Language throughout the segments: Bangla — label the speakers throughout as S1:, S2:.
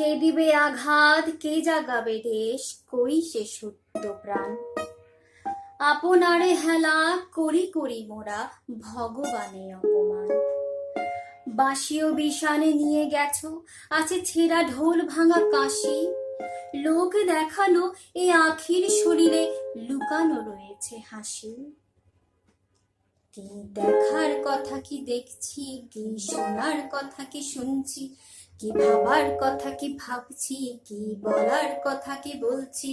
S1: কে দিবে আঘাত, কে জাগাবে দেশ, কই সে সত্য প্রাণ। আপনারে হেলা করি করি মোরা ভগবানে অপমান। বাঁশিও বিষানে নিয়ে গেছো, আছে ছেঁড়া ঢোল ভাঙা কাশি। লোক দেখানো এ আখির শরীরে লুকানো রয়েছে হাসি। কি দেখার কথা কি দেখছি, কি শোনার কথা কি শুনছি, কি ভাবার কথা কি ভাবছি, কি বলার কথা কি বলছি।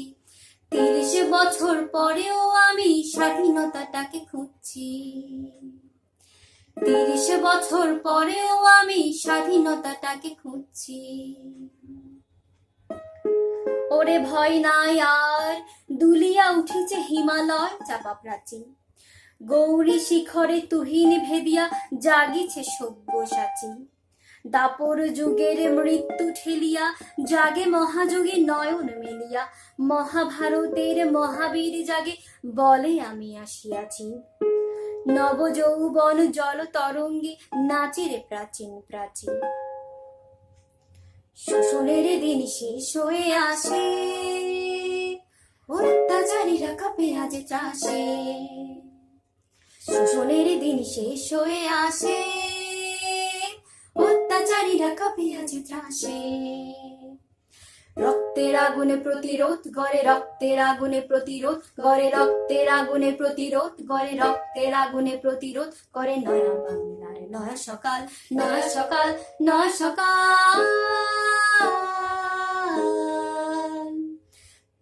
S1: ৩০ বছর পরেও আমি স্বাধীনতাটাকে খুঁজছি। ৩০ বছর পরেও আমি স্বাধীনতাটাকে খুঁজছি। ওরে ভয় নাই আর, দুলিয়া উঠেছে হিমালয় চাপা প্রাচীন। গৌরী শিখরে তুহিন ভেদিয়া জাগিছে সব্যসাচী। দাপর যুগের মৃত্যু ঠেলিয়া জাগে মহাযোগী নয়ন মেলিয়া। মহাভারতের মহাবীর জাগে বলে আমি আসিয়াছি। নব যৌবন জল তরঙ্গে নাচে রে প্রাচীন প্রাচীন। শোষণের দিন শেষ হয়ে আসে, অত্যাচারীরা কাঁপে আজ ত্রাসে। শোষণের দিন শেষ হয়ে আসে, অত্যাচারীরা কাঁপে আজ ত্রাসে। রক্তের আগুনে প্রতিরোধ গড়ে, রক্তের আগুনে প্রতিরোধ গড়ে, রক্তের আগুনে প্রতিরোধ গড়ে, রক্তের আগুনে প্রতিরোধ করে। নয়া বাংলার নয়া সকাল, নয়া সকাল, নয়া সকাল।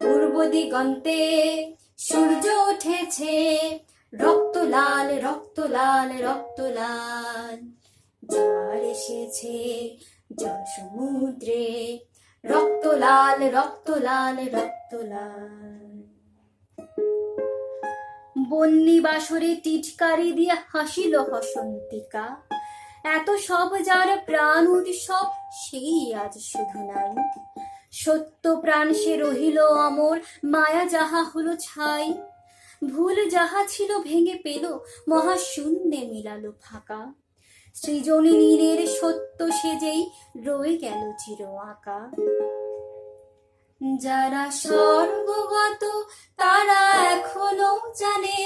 S1: পূর্ব দিগন্তে সূর্য উঠেছে, রক্ত লাল, রক্ত লাল, রক্ত লাল। জোয়ার এসেছে জল সমুদ্রে, রক্ত লাল, রক্ত লাল, রক্ত লাল। বন্যী বাসরে টিটকারি দিয়া হাসিল হসন্তিকা। এত সব যার প্রাণ উৎসব সেই আজ শুধু নাই। সত্য প্রাণ সে রহিল অমর, মায়া যাহা হলো ছাই। ভুল যাহা ছিল ভেঙে পেল, মহাশূন্যে মিলালো ফাঁকা। সৃজনী নীরের সত্য সেজেই রয়ে গেল চির আঁকা। যারা স্বর্গগত তারা এখনো জানে,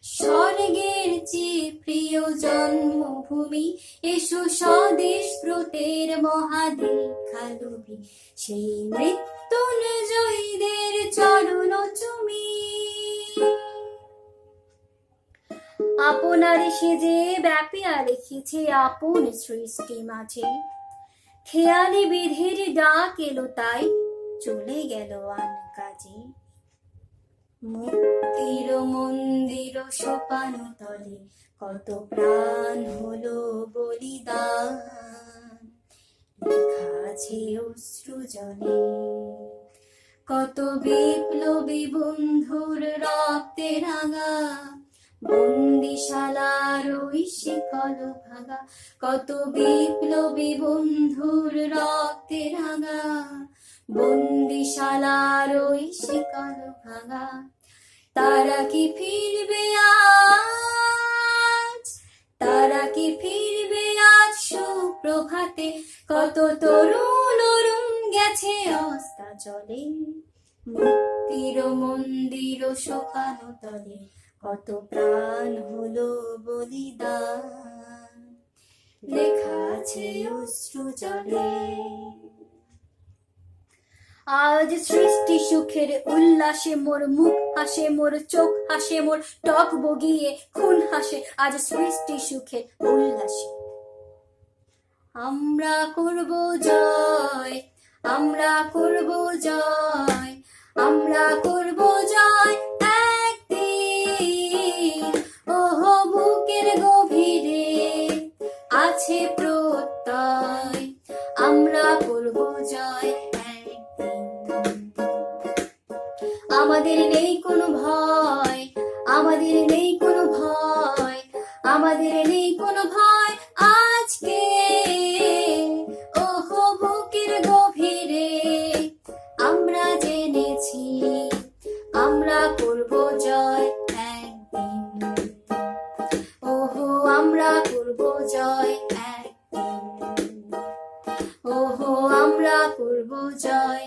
S1: স্বর্গের চেয়ে প্রিয় জন্মভূমি। এসো স্বদেশ ব্রতের মহাদীক্ষা লোভী, সেই মৃত্যুঞ্জয়ীদের চরণ চুমি। আপনারে সেজে ব্যাপিয়া রেখেছে আপন সৃষ্টি মাঝে। খেয়ালি বিধির ডাক এলো তাই চলে গেল আন কাজে। মুক্তির মন্দির সোপান তলে কত প্রাণ হলো বলিদান। লেখা আছে অশ্রু জলে, কত বিপ্লবী বন্ধুর রক্তে রাঙা। বন্দিশালার ওই শিকল ভাঙা, কত বিপ্লবী বন্ধুর রক্তে রাঙা। বন্দিশালার ওই শিকল ভাঙা। তারা কি ফিরবে আজ, তারা কি ফিরবে আজ সুপ্রভাতে। কত তরুণ অরুণ গেছে অস্তাচলে, মুক্তির মন্দির শোকানো তলে কত প্রাণ হলো বলিদান। লেখা আছে অশ্রু জলে। আজ সৃষ্টি সুখের উল্লাসে মোর মুখ হাসে, মোর চোখ হাসে, মোর টক বগিয়ে খুন হাসে। আজ সৃষ্টি সুখের উল্লাসে আমরা করব জয়, আমরা করব জয়, আমরা করব জয় একদিন। ওহো বুকের গভীরে আছে প্রত্যয়, আমরা করব জয় একদিন। আমাদের নেই কোনো ভয়, আমাদের নেই কোনো ভয়, আমাদের নেই কোনো ভয় আজকে। ওহো বুকের গভীরে আমরা জেনেছি, আমরা করব জয় একদিন। ওহো আমরা করব জয় একদিন, ওহো আমরা করব জয়।